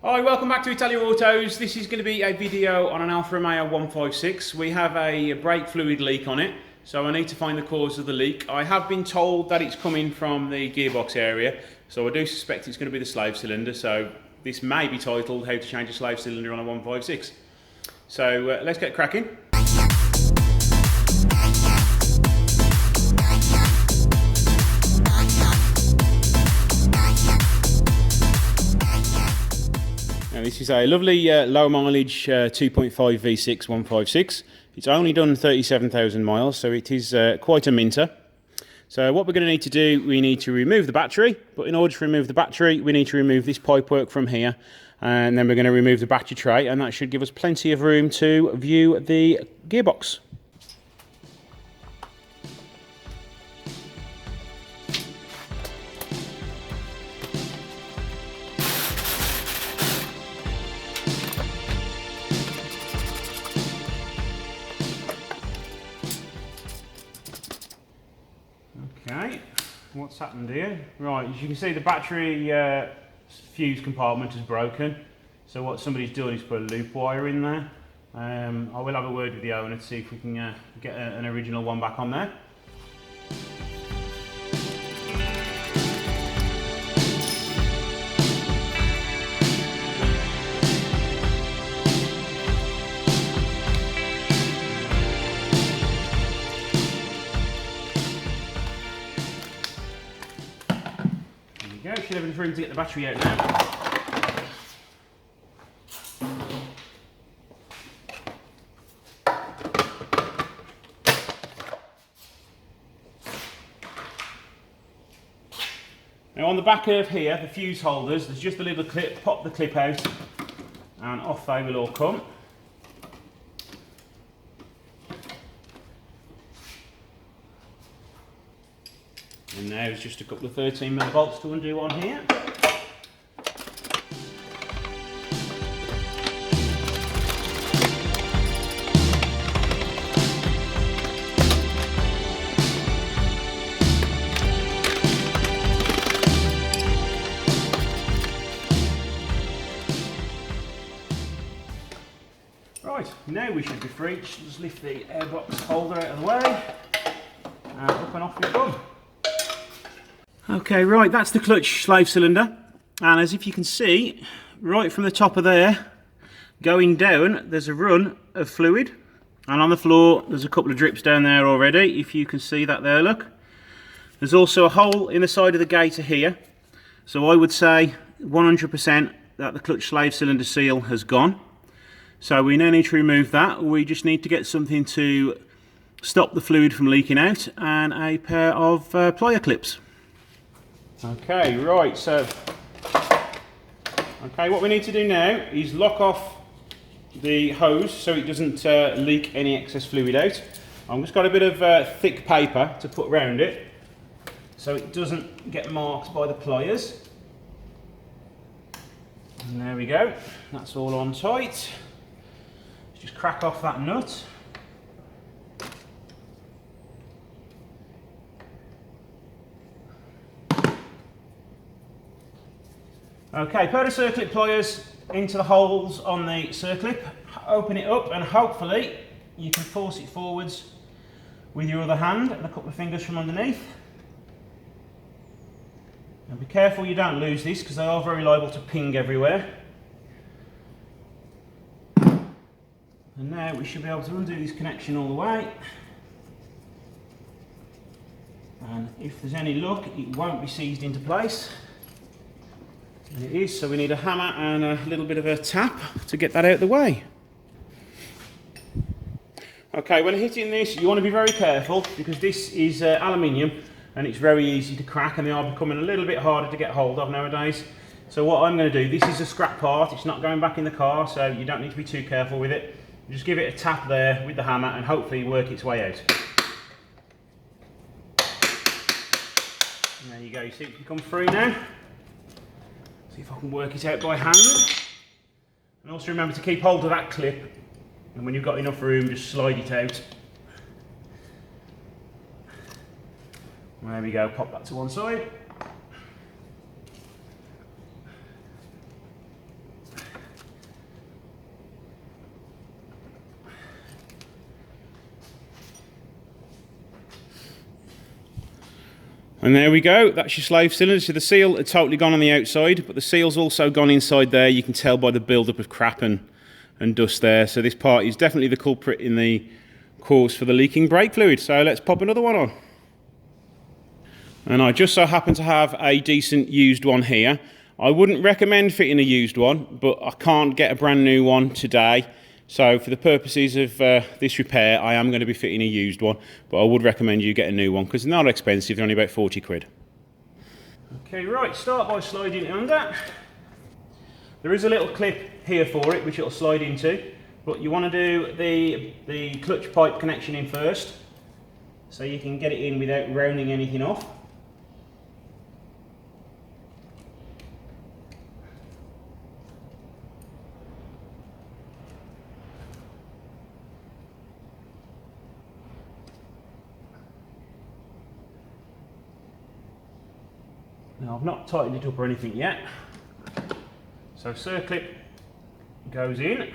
Hi, welcome back to Italia Autos. This is going to be a video on an Alfa Romeo 156. We have a brake fluid leak on it, so I need to find the cause of the leak. I have been told that it's coming from the gearbox area, so I do suspect it's going to be the slave cylinder, so this may be titled How to Change a Slave Cylinder on a 156. So let's get cracking. Now this is a lovely low mileage 2.5 V6 156. It's only done 37,000 miles, so it is quite a minter. So what we're going to need to do, we need to remove the battery, but in order to remove the battery, we need to remove this pipework from here, and then we're going to remove the battery tray, and that should give us plenty of room to view the gearbox. Okay, what's happened here? Right, as you can see, the battery fuse compartment is broken. So what somebody's done is put a loop wire in there. I will have a word with the owner to see if we can get an original one back on there. There we go, should have enough room to get the battery out now. Now on the back of here, the fuse holders, there's just a little clip, pop the clip out and off they will all come. And now there's just a couple of 13mm bolts to undo on here. Right, now we should be free. Just lift the airbox holder out of the way and up and off we go. Okay, right, that's the clutch slave cylinder, and as if you can see, right from the top of there, going down, there's a run of fluid, and on the floor there's a couple of drips down there already, if you can see that there, look. There's also a hole in the side of the gator here, so I would say 100% that the clutch slave cylinder seal has gone. So we now need to remove that. We just need to get something to stop the fluid from leaking out, and a pair of plier clips. Okay, right, so what we need to do now is lock off the hose so it doesn't leak any excess fluid out. I've just got a bit of thick paper to put around it so it doesn't get marked by the pliers. And there we go, that's all on tight. Let's just crack off that nut. Okay, put the circlip pliers into the holes on the circlip, open it up, and hopefully you can force it forwards with your other hand and a couple of fingers from underneath. And be careful you don't lose this because they are very liable to ping everywhere. And now we should be able to undo this connection all the way. And if there's any luck, it won't be seized into place. And it is, so we need a hammer and a little bit of a tap to get that out of the way. Okay, when hitting this, you want to be very careful because this is aluminium and it's very easy to crack, and they are becoming a little bit harder to get hold of nowadays. So what I'm going to do, this is a scrap part, it's not going back in the car, so you don't need to be too careful with it. Just give it a tap there with the hammer and hopefully work its way out. And there you go, you see it can come free now. See if I can work it out by hand. And also remember to keep hold of that clip, and when you've got enough room, just slide it out. There we go, pop that to one side. And there we go, that's your slave cylinder. So the seal had totally gone on the outside, but the seal's also gone inside there. You can tell by the build-up of crap and dust there. So this part is definitely the culprit in the cause for the leaking brake fluid. So let's pop another one on. And I just so happen to have a decent used one here. I wouldn't recommend fitting a used one, but I can't get a brand new one today. So for the purposes of this repair, I am going to be fitting a used one, but I would recommend you get a new one because they're not expensive, they're only about 40 quid. Okay, right, start by sliding it under. There is a little clip here for it, which it'll slide into, but you want to do the clutch pipe connection in first, so you can get it in without rounding anything off. Now I've not tightened it up or anything yet, so circlip goes in.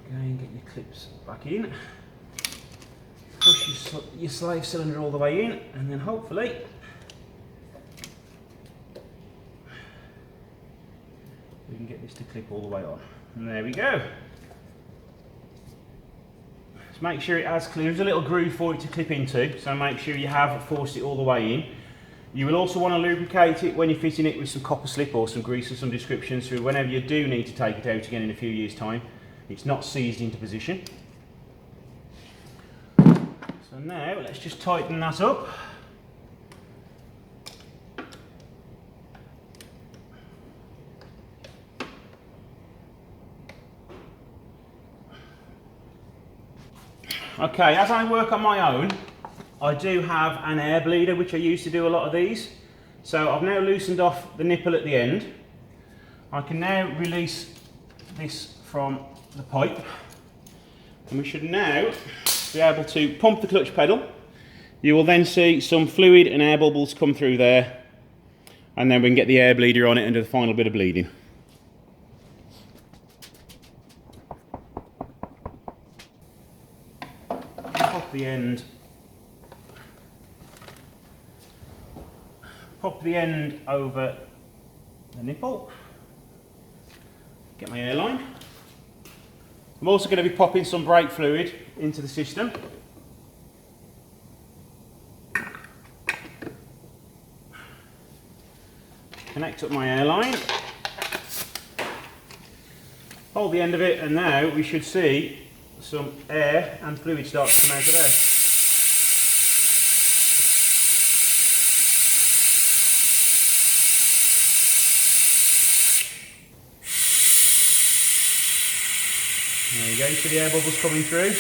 Again, get your clips back in. Push your slave cylinder all the way in, and then hopefully we can get this to clip all the way on. And there we go. Just make sure it has clear. There's a little groove for it to clip into, so make sure you have forced it all the way in. You will also want to lubricate it when you're fitting it with some copper slip or some grease of some description, so whenever you do need to take it out again in a few years' time, it's not seized into position. So now let's just tighten that up. Okay, as I work on my own, I do have an air bleeder, which I use to do a lot of these. So I've now loosened off the nipple at the end. I can now release this from the pipe, and we should now be able to pump the clutch pedal. You will then see some fluid and air bubbles come through there, and then we can get the air bleeder on it and do the final bit of bleeding. Pop the end over the nipple, get my airline. I'm also going to be popping some brake fluid into the system. Connect up my airline, hold the end of it, and now we should see some air and fluid start to come out of there. There you go, you see the air bubbles coming through.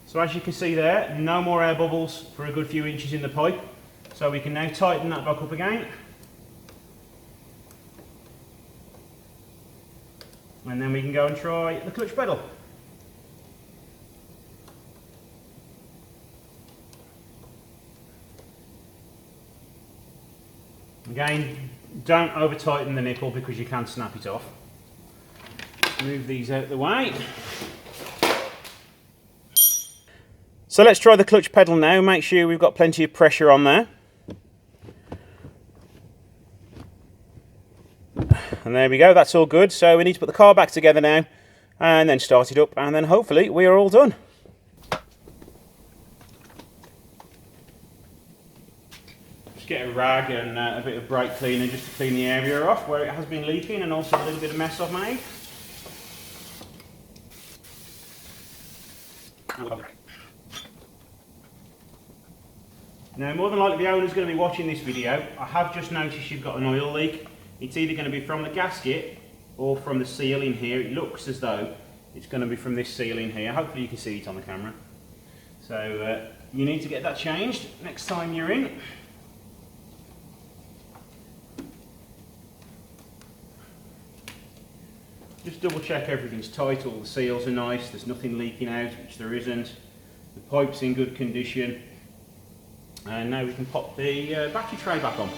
So as you can see there, no more air bubbles for a good few inches in the pipe. So we can now tighten that back up again. And then we can go and try the clutch pedal. Again, don't over tighten the nipple because you can snap it off. Move these out of the way. So let's try the clutch pedal now. Make sure we've got plenty of pressure on there. And there we go, that's all good. So we need to put the car back together now and then start it up, and then hopefully we are all done. Just get a rag and a bit of brake cleaner just to clean the area off where it has been leaking, and also a little bit of mess I've made. Now, more than likely the owner's going to be watching this video. I have just noticed you've got an oil leak. It's either going to be from the gasket or from the seal in here. It looks as though it's going to be from this seal in here. Hopefully you can see it on the camera. So you need to get that changed next time you're in. Just double check everything's tight, all the seals are nice, there's nothing leaking out, which there isn't. The pipe's in good condition. And now we can pop the battery tray back on.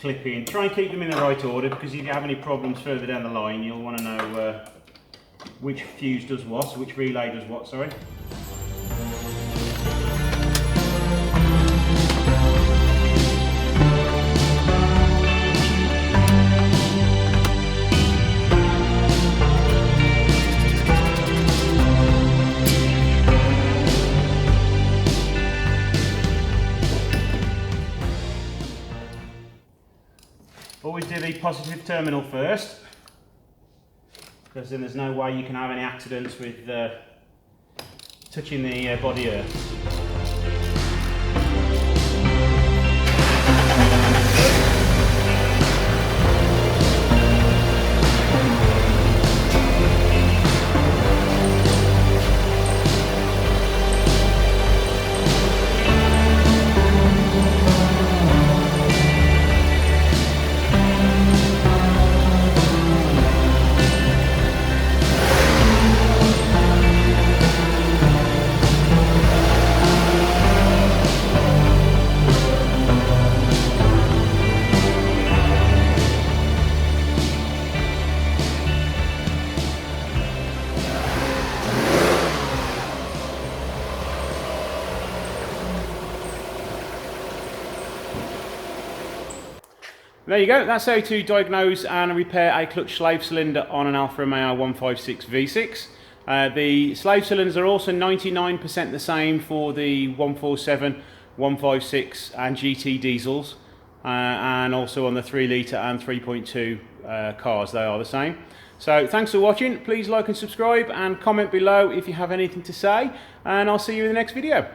clip in. Try and keep them in the right order, because if you have any problems further down the line, you'll want to know which fuse does what, which relay does what, sorry. Always do the positive terminal first, because then there's no way you can have any accidents with touching the body earth. There you go, that's how to diagnose and repair a clutch slave cylinder on an Alfa Romeo 156 V6. The slave cylinders are also 99% the same for the 147, 156 and GT diesels, and also on the 3 litre and 3.2 cars, they are the same. So thanks for watching, please like and subscribe and comment below if you have anything to say, and I'll see you in the next video.